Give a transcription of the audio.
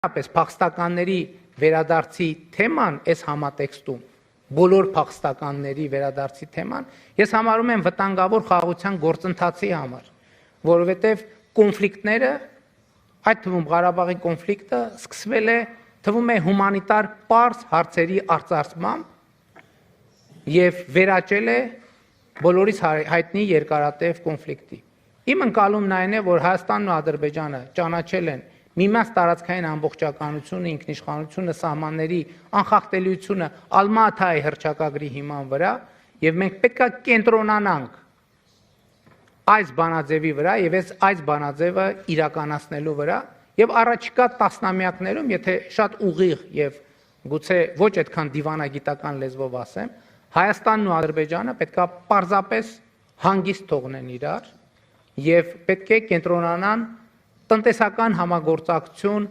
Ապես փախստականների վերադարձի թեման այս համատեքստում, բոլոր փախստականների վերադարձի թեման, ես համարում եմ վտանգավոր խաղաղության գործընթացի համար, որովհետև կոնֆլիկտները, այդ թվում Ղարաբաղի կոնֆլիկտը սկսվել է, թվում է հումանիտար պարզ հարցերի արծարծմամբ եւ վերաճել է բոլորիս հայտնի երկարատև կոնֆլիկտի։ Իմ ընկալումն այն է, որ Հայաստանն ու Ադրբեջանը ճանաչել են միմյանց տարածքային ամբողջականությունը, ինքնիշխանությունը, սահմանների անխախտելիությունը Ալմա-Աթայի հռչակագրի հիման վրա, եւ մենք պետք է կենտրոնանանք այս բանաձևի վրա եւ այս բանաձևը իրականացնելու վրա եւ առաջիկա տասնամյակներում, եթե շատ ուղիղ եւ գուցե ոչ այդքան դիվանագիտական լեզվով ասեմ, Հայաստանն ու Ադրբեջանը պետք է պարզապես հանգիստ թողնեն իրար եւ պետք է կենտրոնանան տնտեսական համագործակցություն